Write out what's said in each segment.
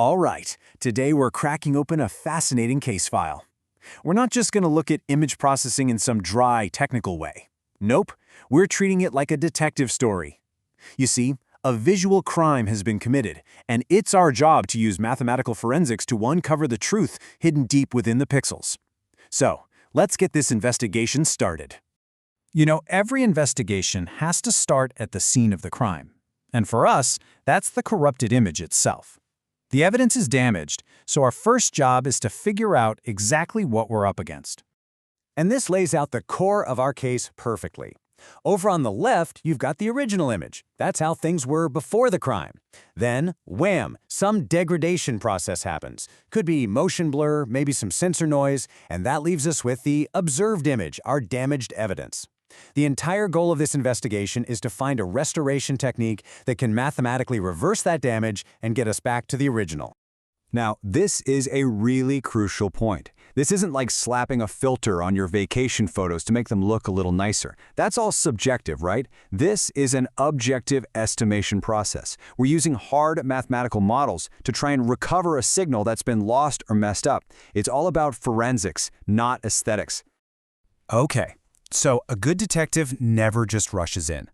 All right, today we're cracking open a fascinating case file. We're not just going to look at image processing in some dry, technical way. Nope, we're treating it like a detective story. You see, a visual crime has been committed, and it's our job to use mathematical forensics to uncover the truth hidden deep within the pixels. So, let's get this investigation started. You know, every investigation has to start at the scene of the crime. And for us, that's the corrupted image itself. The evidence is damaged, so our first job is to figure out exactly what we're up against. And this lays out the core of our case perfectly. Over on the left, you've got the original image. That's how things were before the crime. Then, wham, some degradation process happens. Could be motion blur, maybe some sensor noise, and that leaves us with the observed image, our damaged evidence. The entire goal of this investigation is to find a restoration technique that can mathematically reverse that damage and get us back to the original. Now, this is a really crucial point. This isn't like slapping a filter on your vacation photos to make them look a little nicer. That's all subjective, right? This is an objective estimation process. We're using hard mathematical models to try and recover a signal that's been lost or messed up. It's all about forensics, not aesthetics. Okay, so a good detective never just rushes in.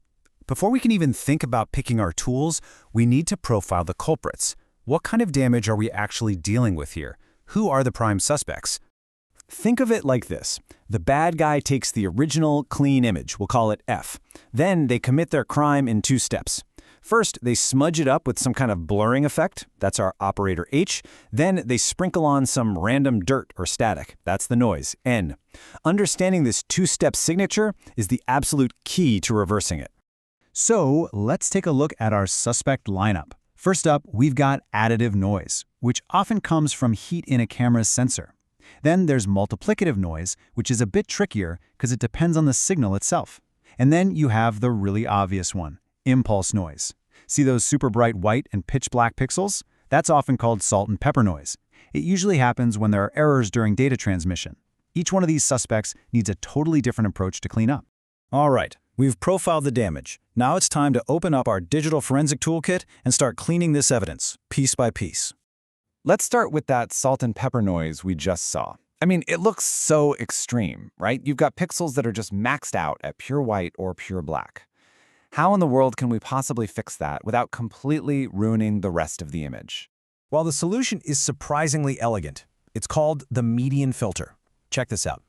Before we can even think about picking our tools, we need to profile the culprits. What kind of damage are we actually dealing with here? Who are the prime suspects? Think of it like this. The bad guy takes the original, clean image, we'll call it F. Then they commit their crime in 2 steps. First, they smudge it up with some kind of blurring effect, that's our operator H. Then they sprinkle on some random dirt or static, that's the noise, N. Understanding this 2-step signature is the absolute key to reversing it. So let's take a look at our suspect lineup. First up, we've got additive noise, which often comes from heat in a camera's sensor. Then there's multiplicative noise, which is a bit trickier because it depends on the signal itself. And then you have the really obvious one, impulse noise. See those super bright white and pitch black pixels? That's often called salt and pepper noise. It usually happens when there are errors during data transmission. Each one of these suspects needs a totally different approach to clean up. All right, we've profiled the damage. Now it's time to open up our digital forensic toolkit and start cleaning this evidence, piece by piece. Let's start with that salt and pepper noise we just saw. I mean, it looks so extreme, right? You've got pixels that are just maxed out at pure white or pure black. How in the world can we possibly fix that without completely ruining the rest of the image? Well, the solution is surprisingly elegant. It's called the median filter. Check this out.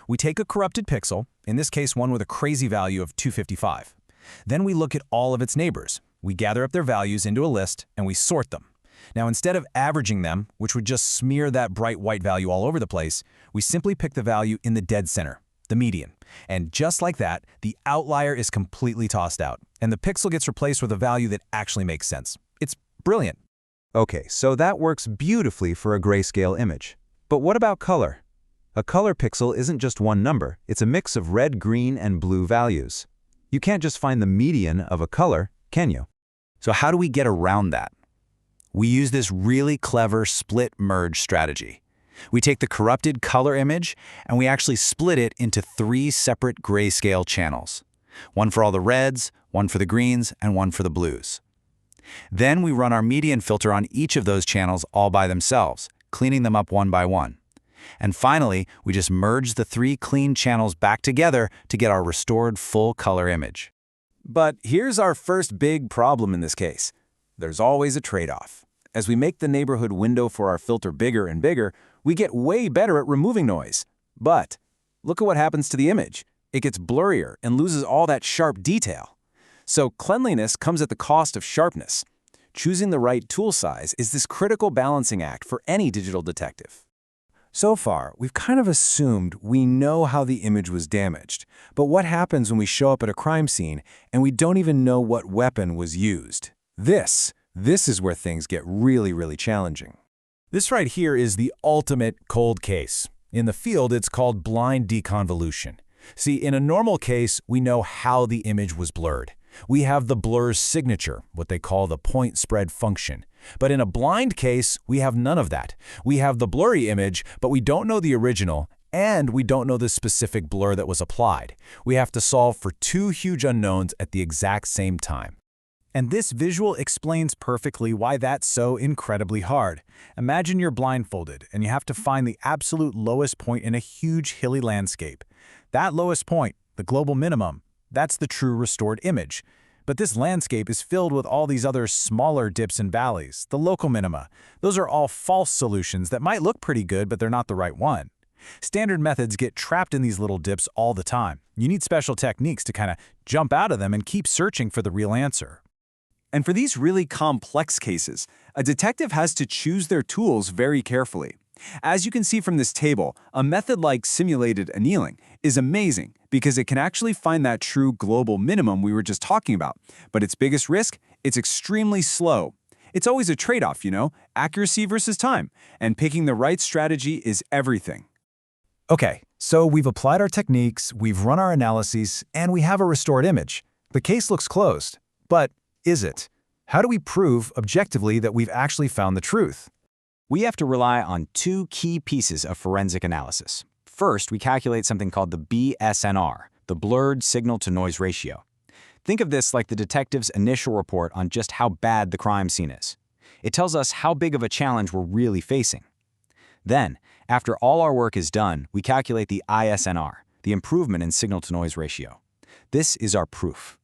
We take a corrupted pixel, in this case one with a crazy value of 255. Then we look at all of its neighbors. We gather up their values into a list and we sort them. Now, instead of averaging them, which would just smear that bright white value all over the place, we simply pick the value in the dead center, the median. And just like that, the outlier is completely tossed out, and the pixel gets replaced with a value that actually makes sense. It's brilliant. Okay, so that works beautifully for a grayscale image. But what about color? A color pixel isn't just one number, it's a mix of red, green, and blue values. You can't just find the median of a color, can you? So how do we get around that? We use this really clever split-merge strategy. We take the corrupted color image and we actually split it into 3 separate grayscale channels. One for all the reds, one for the greens, and one for the blues. Then we run our median filter on each of those channels all by themselves, cleaning them up one by one. And finally, we just merge the 3 clean channels back together to get our restored full color image. But here's our first big problem in this case. There's always a trade-off. As we make the neighborhood window for our filter bigger and bigger, we get way better at removing noise. But look at what happens to the image. It gets blurrier and loses all that sharp detail. So cleanliness comes at the cost of sharpness. Choosing the right tool size is this critical balancing act for any digital detective. So far, we've kind of assumed we know how the image was damaged. But what happens when we show up at a crime scene and we don't even know what weapon was used? This is where things get really challenging. This right here is the ultimate cold case. In the field, it's called blind deconvolution. See, in a normal case, we know how the image was blurred. We have the blur's signature, what they call the point spread function. But in a blind case, we have none of that. We have the blurry image, but we don't know the original, and we don't know the specific blur that was applied. We have to solve for 2 huge unknowns at the exact same time. And this visual explains perfectly why that's so incredibly hard. Imagine you're blindfolded and you have to find the absolute lowest point in a huge hilly landscape. That lowest point, the global minimum, that's the true restored image. But this landscape is filled with all these other smaller dips and valleys, the local minima. Those are all false solutions that might look pretty good, but they're not the right one. Standard methods get trapped in these little dips all the time. You need special techniques to kind of jump out of them and keep searching for the real answer. And for these really complex cases, a detective has to choose their tools very carefully. As you can see from this table, a method like simulated annealing is amazing because it can actually find that true global minimum we were just talking about. But its biggest risk? It's extremely slow. It's always a trade-off, accuracy versus time, and picking the right strategy is everything. Okay, so we've applied our techniques, we've run our analyses, and we have a restored image. The case looks closed. But is it? How do we prove objectively that we've actually found the truth? We have to rely on two key pieces of forensic analysis. First, we calculate something called the BSNR, the blurred signal-to-noise ratio. Think of this like the detective's initial report on just how bad the crime scene is. It tells us how big of a challenge we're really facing. Then, after all our work is done, we calculate the ISNR, the improvement in signal-to-noise ratio. This is our proof.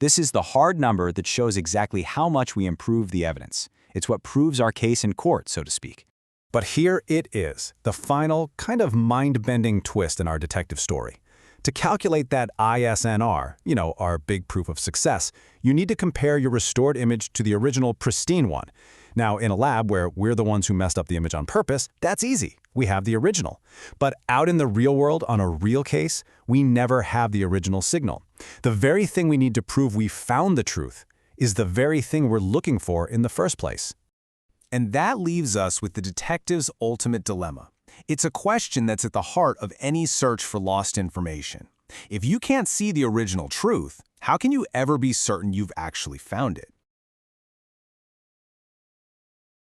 This is the hard number that shows exactly how much we improve the evidence. It's what proves our case in court, so to speak. But here it is, the final, kind of mind-bending twist in our detective story. To calculate that ISNR, our big proof of success, you need to compare your restored image to the original pristine one. Now, in a lab where we're the ones who messed up the image on purpose, that's easy. We have the original. But out in the real world, on a real case, we never have the original signal. The very thing we need to prove we found the truth is the very thing we're looking for in the first place. And that leaves us with the detective's ultimate dilemma. It's a question that's at the heart of any search for lost information. If you can't see the original truth, how can you ever be certain you've actually found it?